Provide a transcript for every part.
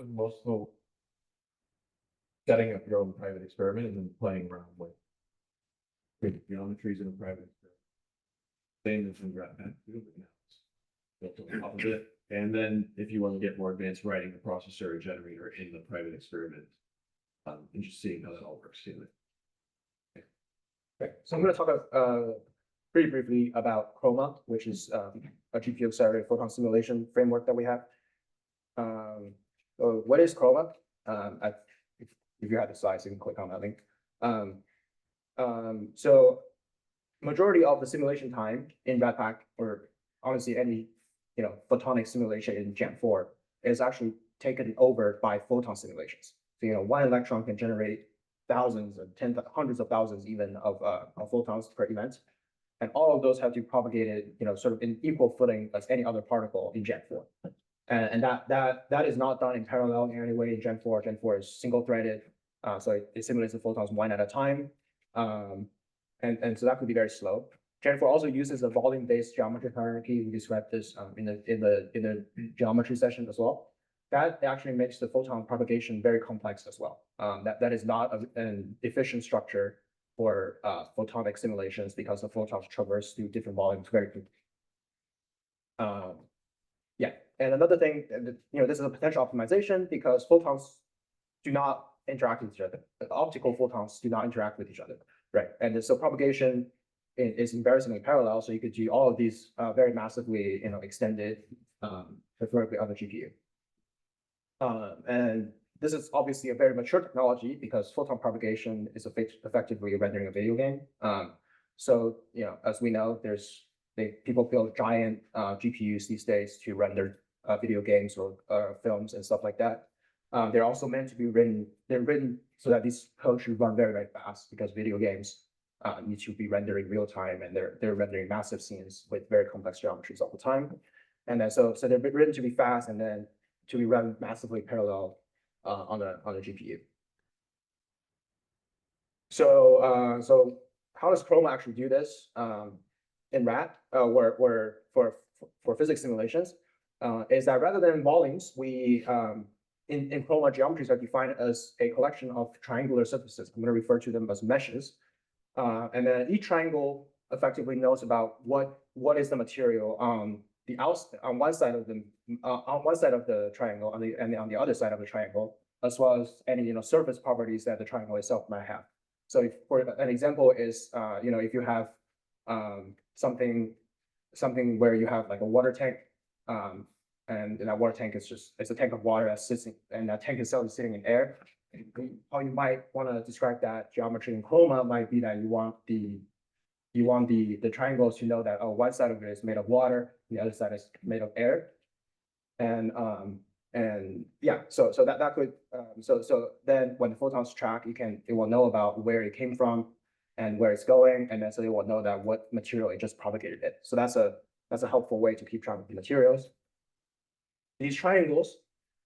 most of setting up your own private experiment and then playing around with geometries in a private experiment. Same as in ratpac-two, but now it's built on top of it. And then if you want to get more advanced, writing the processor or generator in the private experiment, and just seeing how that all works together. Okay, so I'm going to talk pretty briefly about Chroma, which is a GPU accelerated photon simulation framework that we have. So what is Chroma? If you have the slides, you can click on that link. So majority of the simulation time in ratpac, or honestly any photonic simulation in Gen 4, is actually taken over by photon simulations. So one electron can generate thousands and hundreds of thousands even of photons per event, and all of those have to be propagated sort of in equal footing as any other particle in Gen 4. And that is not done in parallel in any way in Gen 4. Gen 4 is single-threaded, so it simulates the photons one at a time, and so that could be very slow. Gen 4 also uses a volume-based geometry hierarchy. We described this in the geometry session as well. That actually makes the photon propagation very complex as well. That is not an efficient structure for photonic simulations because the photons traverse through different volumes very quickly. Yeah, and another thing, this is a potential optimization because photons do not interact with each other. The optical photons do not interact with each other, right? And so propagation is embarrassingly parallel. So you could do all of these very massively, extended, preferably on the GPU. And this is obviously a very mature technology because photon propagation is effectively rendering a video game. So as we know, people build giant GPUs these days to render video games or films and stuff like that. They're also meant to be written. They're written so that these codes should run very, very fast because video games need to be rendering real time, and they're rendering massive scenes with very complex geometries all the time. And then so they're written to be fast and then to be run massively parallel on a GPU. So how does Chroma actually do this in RAT, where for physics simulations? Is that rather than volumes, we in Chroma geometries are defined as a collection of triangular surfaces. I'm going to refer to them as meshes, and then each triangle effectively knows about what is the material on one side of the triangle, and on the other side of the triangle, as well as any surface properties that the triangle itself might have. So for an example is if you have something where you have like a water tank, and that water tank it's a tank of water that's sitting, and that tank itself is sitting in air. How you might want to describe that geometry in Chroma might be that you want the triangles to know that one side of it is made of water, the other side is made of air, and yeah, so that could so then when the photons track, it will know about where it came from and where it's going, and then so it will know that what material it just propagated it. So that's a helpful way to keep track of the materials. These triangles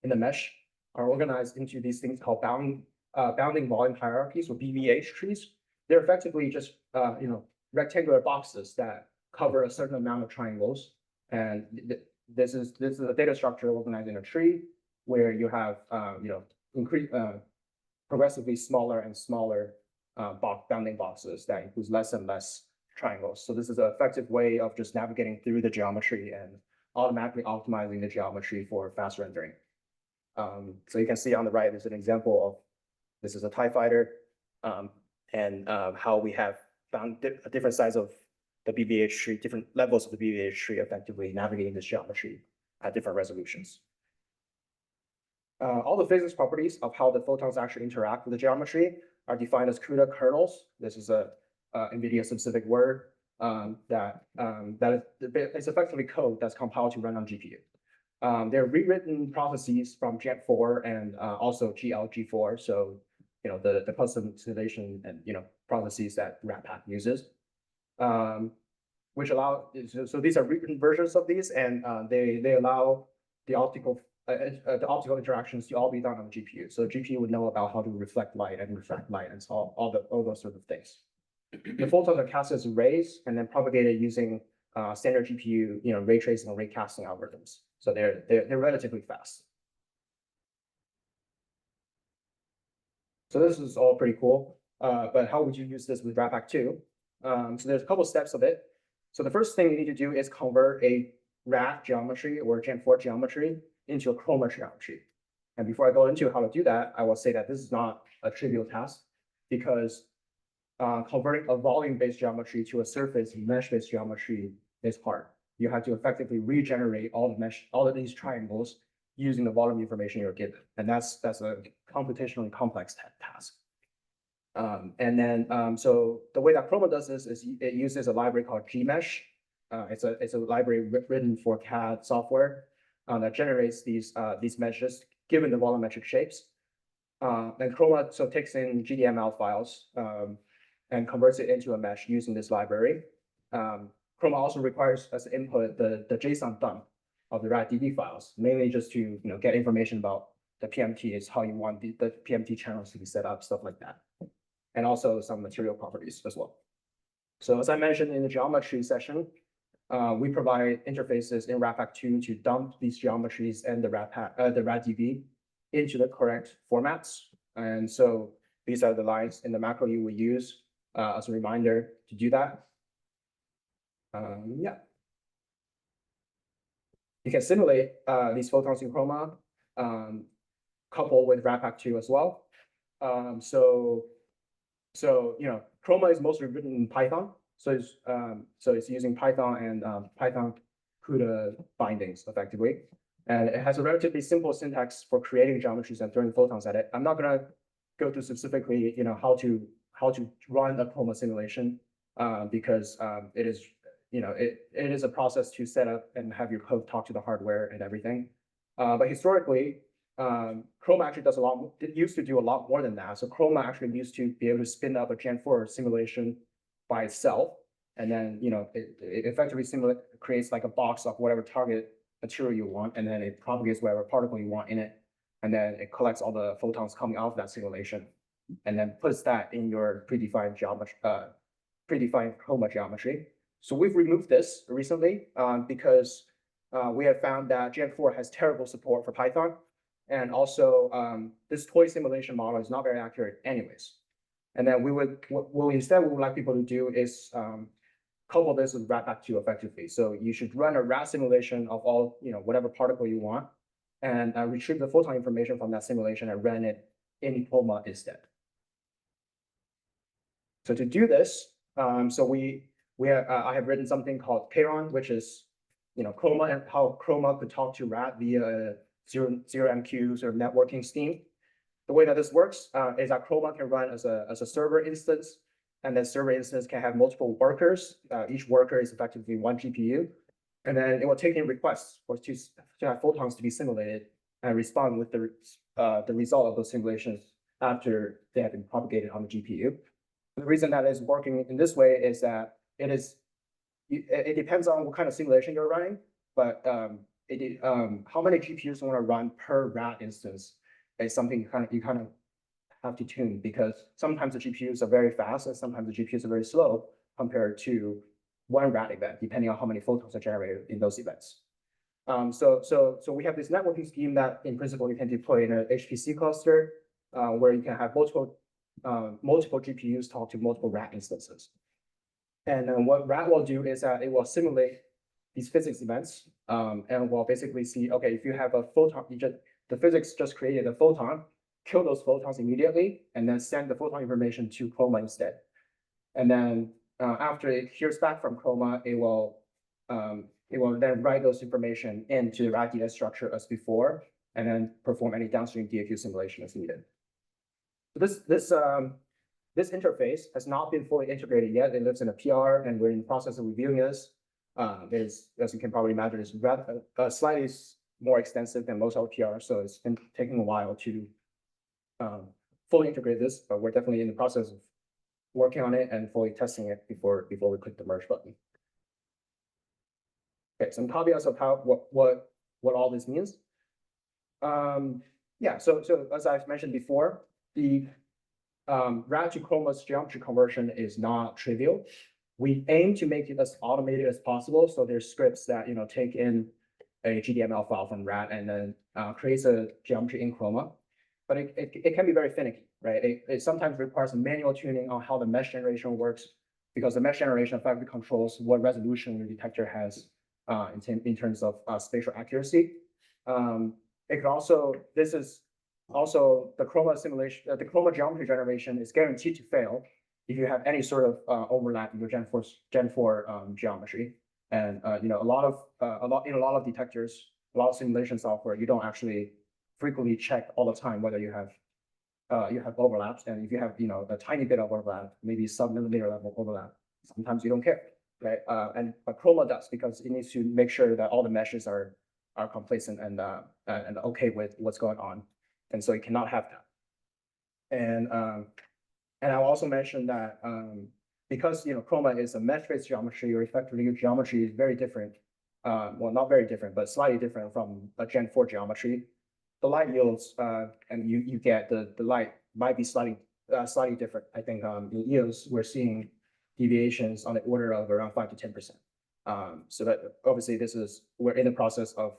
in the mesh are organized into these things called bounding volume hierarchies, or BVH trees. They're effectively just rectangular boxes that cover a certain amount of triangles, and this is a data structure organized in a tree where you have progressively smaller and smaller bounding boxes that includes less and less triangles. So this is an effective way of just navigating through the geometry and automatically optimizing the geometry for fast rendering. So you can see on the right, there's an example of this is a TIE fighter, and how we have found different sides of the BVH tree, different levels of the BVH tree, effectively navigating this geometry at different resolutions. All the physics properties of how the photons actually interact with the geometry are defined as CUDA kernels. This is a NVIDIA specific word that is effectively code that's compiled to run on GPU. They're rewritten processes from Gen 4 and also GL/G4. So the custom simulation and processes that ratpac uses, which allow so these are rewritten versions of these, and they allow the optical interactions to all be done on the GPU. So the GPU would know about how to reflect light and refract light and so all those sort of things. The photons are cast as rays and then propagated using standard GPU, ray tracing and ray casting algorithms. So they're relatively fast. So this is all pretty cool. But how would you use this with ratpac-two? So there's a couple steps of it. So the first thing you need to do is convert a rat geometry or Gen4 geometry into a Chroma geometry. And before I go into how to do that, I will say that this is not a trivial task because converting a volume-based geometry to a surface mesh-based geometry is hard. You have to effectively regenerate all of these triangles using the volume information you're given. And that's a computationally complex task. So the way that Chroma does this is it uses a library called Gmesh. It's a library written for CAD software that generates these meshes given the volumetric shapes. And Chroma so takes in GDML files and converts it into a mesh using this library. Chroma also requires as input the JSON dump of the ratdb files, mainly just to get information about the PMTs, how you want the PMT channels to be set up, stuff like that, and also some material properties as well. So as I mentioned in the geometry session, we provide interfaces in ratpac-two to dump these geometries and the ratdb into the correct formats. And so these are the lines in the macro you will use as a reminder to do that. Yeah. You can simulate these photons in Chroma, coupled with ratpac-two as well. So Chroma is mostly written in Python. So it's using Python and Python CUDA bindings effectively. And it has a relatively simple syntax for creating geometries and throwing photons at it. I'm not gonna go through specifically, how to run a Chroma simulation because it is, it is a process to set up and have your code talk to the hardware and everything. But historically, Chroma actually does a lot. It used to do a lot more than that. So Chroma actually used to be able to spin up a Gen4 simulation by itself, and then it effectively creates like a box of whatever target material you want, and then it propagates whatever particle you want in it, and then it collects all the photons coming out of that simulation, and then puts that in your predefined geometry, predefined Chroma geometry. So we've removed this recently because we have found that Gen4 has terrible support for Python, and also this toy simulation model is not very accurate anyways. And then what we would like people to do is couple this with ratpac-two effectively. So you should run a rat simulation of all, whatever particle you want, and retrieve the photon information from that simulation and run it in Chroma instead. So to do this, I have written something called Payron, which is Chroma and how Chroma could talk to rat via zero-MQ sort of networking scheme. The way that this works is that Chroma can run as a server instance, and then server instance can have multiple workers. Each worker is effectively one GPU, and then it will take in requests to have photons to be simulated and respond with the result of those simulations after they have been propagated on the GPU. The reason that is working in this way is that it depends on what kind of simulation you're running, but how many GPUs you want to run per rat instance is something you kind of have to tune, because sometimes the GPUs are very fast and sometimes the GPUs are very slow compared to one rat event, depending on how many photons are generated in those events. So we have this networking scheme that in principle you can deploy in an HPC cluster where you can have multiple GPUs talk to multiple rat instances. And then what rat will do is that it will simulate these physics events and will basically see, okay, if you have a photon, the physics just created a photon, kill those photons immediately, and then send the photon information to Chroma instead. And then after it hears back from Chroma, it will then write those information into the rat data structure as before, and then perform any downstream DAQ simulation as needed. So this interface has not been fully integrated yet. It lives in a PR, and we're in the process of reviewing this. As you can probably imagine, is slightly more extensive than most of our PRs, so it's been taking a while to fully integrate this, but we're definitely in the process of working on it and fully testing it before we click the merge button. Okay, some caveats of what all this means. Yeah, so as I've mentioned before, the rat to Chroma's geometry conversion is not trivial. We aim to make it as automated as possible. So there's scripts that take in a GDML file from rat and then creates a geometry in Chroma. but it can be very finicky, right? It sometimes requires some manual tuning on how the mesh generation works, because the mesh generation effectively controls what resolution your detector has in terms of spatial accuracy. It could also, this is also the chroma simulation, the chroma geometry generation is guaranteed to fail if you have any sort of overlap in your Gen 4 geometry. And in a lot of detectors, a lot of simulation software, you don't actually frequently check all the time whether you have overlaps. And if you have a tiny bit of overlap, maybe sub-millimeter level overlap, sometimes you don't care, right? But Chroma does, because it needs to make sure that all the meshes are complacent and okay with what's going on, and so it cannot have that. And I'll also mention that because Chroma is a mesh-based geometry, or effectively your geometry is very different. Well, not very different, but slightly different from a Gen 4 geometry. The light yields and you get the light might be slightly different. I think in yields we're seeing deviations on the order of around 5 to 10%. So that obviously we're in the process of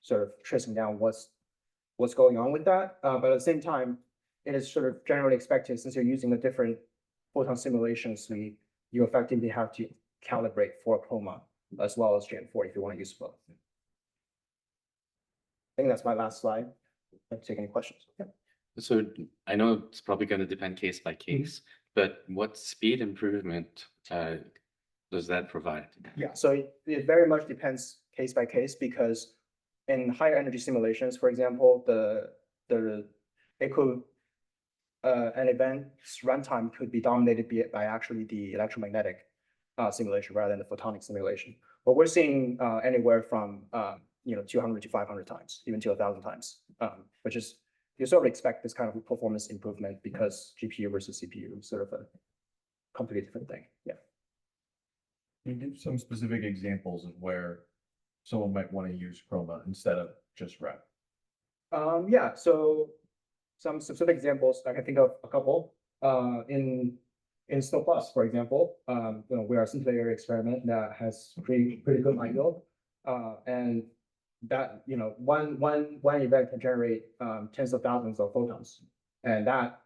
sort of tracing down what's going on with that. But at the same time, it is sort of generally expected, since you're using a different photon simulation suite, you effectively have to calibrate for Chroma as well as Gen 4 if you want to use both. I think that's my last slide. I'll take any questions. Yeah. So I know it's probably going to depend case by case, but what speed improvement does that provide? Yeah, so it very much depends case by case, because in higher energy simulations, for example, it could an event's runtime could be dominated by actually the electromagnetic simulation rather than the photonic simulation. But we're seeing anywhere from 200 to 500 times, even to 1,000 times, which is, you sort of expect this kind of performance improvement because GPU versus CPU is sort of a completely different thing. Yeah. Can you give some specific examples of where someone might want to use Chroma instead of just Rep? Yeah, so some specific examples, I can think of a couple. In Snow Plus, for example, we are a scintillator experiment that has pretty good light yield, and that one event can generate tens of thousands of photons, and that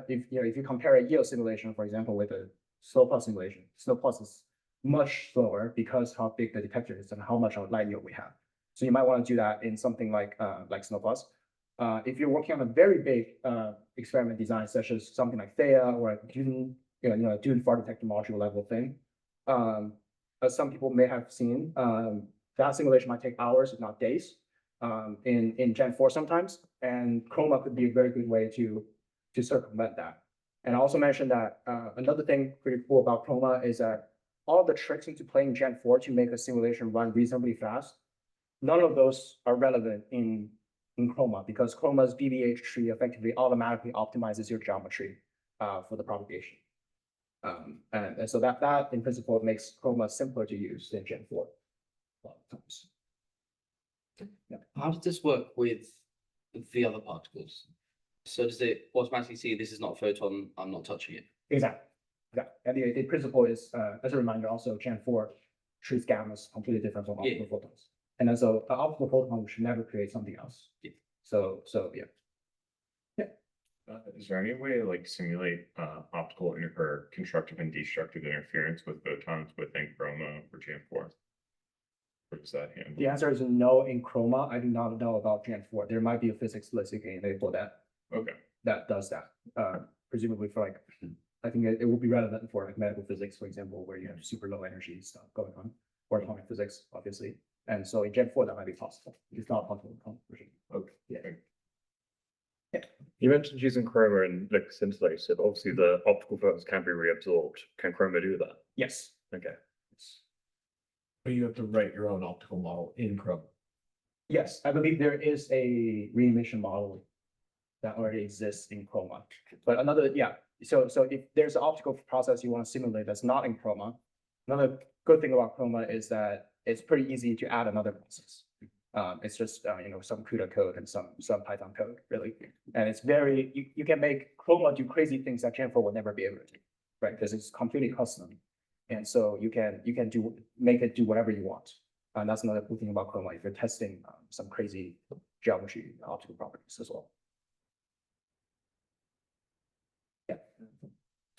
if you compare a yield simulation, for example, with a Snow Plus simulation, Snow Plus is much slower because how big the detector is and how much of light yield we have. So you might want to do that in something like Snow Plus. If you're working on a very big experiment design, such as something like Theia or a Dune, a Dune far detector module level thing, as some people may have seen, that simulation might take hours, if not days, in Gen 4 sometimes, and Chroma could be a very good way to circumvent that. And I also mentioned that another thing pretty cool about Chroma is that all the tricks into playing Gen 4 to make a simulation run reasonably fast, none of those are relevant in Chroma, because Chroma's BBH tree effectively automatically optimizes your geometry for the propagation. And so that in principle makes Chroma simpler to use than Gen 4 a lot of times. Yeah. How does this work with the other particles? So does it automatically see this is not a photon, I'm not touching it? Exactly. Yeah. And the principle is, as a reminder, also Gen 4 treats gammas completely different from optical photons. And then so an optical photon should never create something else. Yeah. So yeah. Is there any way to like simulate optical or constructive and destructive interference with photons within Chroma for Gen 4? Or does that handle? The answer is no in Chroma. I do not know about Gen 4. There might be a physics listing enable that does that. Presumably for like, I think it will be relevant for like medical physics, for example, where you have super low energy stuff going on, or atomic physics, obviously. And so in Gen 4, that might be possible. It's not possible conversion. Okay. Yeah. You mentioned using Chroma and liquid scintillator, but obviously the optical photons can be reabsorbed. Can Chroma do that? Yes. Okay. But you have to write your own optical model in Chroma. Yes, I believe there is a re-emission model that already exists in Chroma. But so if there's an optical process you want to simulate that's not in Chroma, another good thing about Chroma is that it's pretty easy to add another process. It's just some CUDA code and some Python code, really, and it's very you can make Chroma do crazy things that Gen 4 would never be able to do, right? Because it's completely custom, and so you can make it do whatever you want, and that's another cool thing about Chroma. If you're testing some crazy geometry optical properties as well.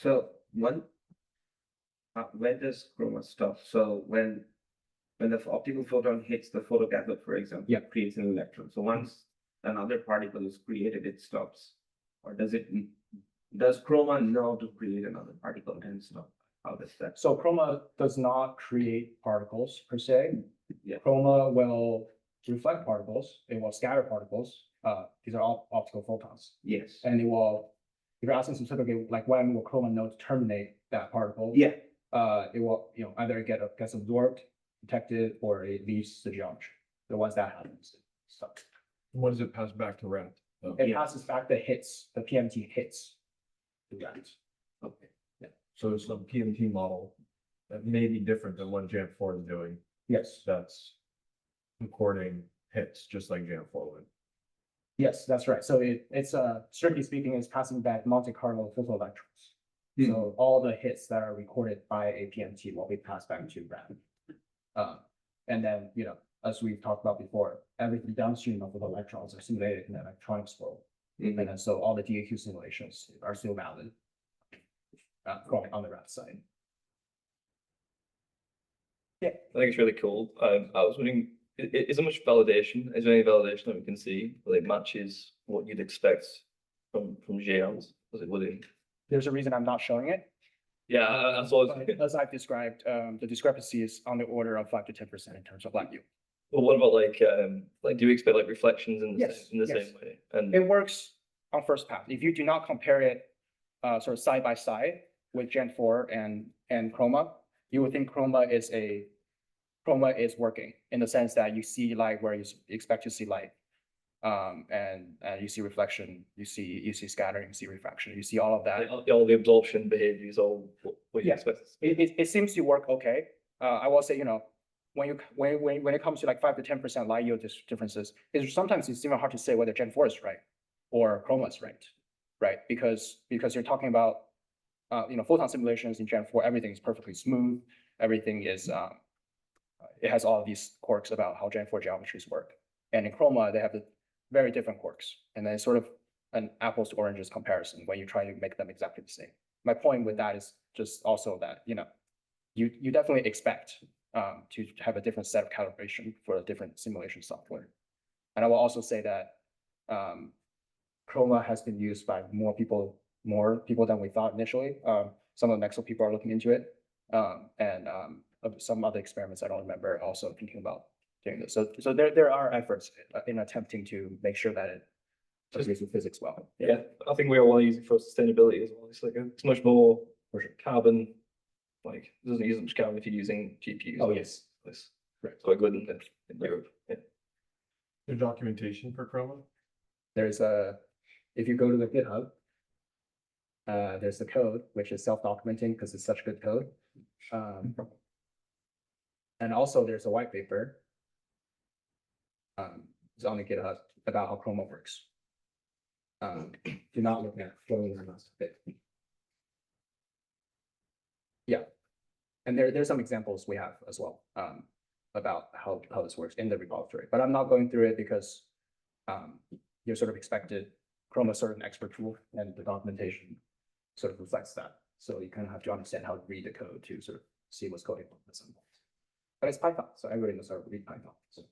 So where does Chroma stop? So when the optical photon hits the photocathode, for example, Yeah. it creates an electron. So once another particle is created, it stops. Or does Chroma know to create another particle and stop? How does that? So Chroma does not create particles per se. Yeah. Chroma will reflect particles, it will scatter particles. These are all optical photons. Yes. And it will, if you're asking specifically, like when will Chroma know to terminate that particle? Yeah. It will, either gets absorbed, detected, or it leaves the geometry. So once that happens, so When does it pass back to rat? it Yeah. passes back the hits, the PMT hits. The rat. Okay. So it's some PMT model that may be different than what Jam4 is doing. Yes, That's recording hits, just like Jam4 would. yes, that's right. So it's strictly speaking, it's passing back Monte Carlo photoelectrons. So all the hits that are recorded by a PMT will be passed back to RAM. And then, as we've talked about before, everything downstream of the electrons are simulated in the electronics world. Mhm. And then so all the DAQ simulations are still valid. Going on the RAM side. I think it's really cool. I was wondering, is there much validation? Is there any validation that we can see that it matches what you'd expect from GMs as it would in? There's a reason I'm not showing it. Yeah, I saw But it. as I've described, the discrepancy is on the order of 5 to 10% in terms of light yield. But what about like, do you expect like reflections in the Yes, same, in the yes. same way? And It works on first pass. If you do not compare it sort of side by side with Gen 4 and Chroma, you would think Chroma is working in the sense that you see light where you expect to see light. And you see reflection, you see scattering, you see refraction, you see all of that. like, all the absorption behavior is all what you Yeah. expect. It seems to work okay. I will say, when it comes to like 5 to 10% light yield differences, sometimes it's even hard to say whether Gen 4 is right or Chroma is right? Because you're talking about photon simulations in Gen 4, everything is perfectly smooth. Everything is it has all of these quirks about how Gen 4 geometries work. And in Chroma, they have the very different quirks. And then it's sort of an apples to oranges comparison when you try to make them exactly the same. My point with that is just also that, you definitely expect to have a different set of calibration for a different simulation software. And I will also say that Chroma has been used by more people than we thought initially. Some of the Nexo people are looking into it. And some other experiments I don't remember also thinking about doing this. So there are efforts in attempting to make sure that it agrees with physics well. Yeah, I think we all want to use it for sustainability as well. It's like it's much more carbon, like it doesn't use as much carbon if you're using GPUs. Oh, yes. It's Right. quite good in Europe. Yeah. The documentation for Chroma? There's if you go to the GitHub, there's the code, which is self-documenting because it's such good code. And also there's a white paper. It's on the GitHub about how Chroma works. Do not look at flowing amounts of it. Yeah. And there's some examples we have as well, about how this works in the repository, but I'm not going through it because you're sort of expected. Chroma is sort of an expert tool and the documentation sort of reflects that. So you kind of have to understand how to read the code to sort of see what's going on at some point. But it's Python, so everybody knows how to read Python. So.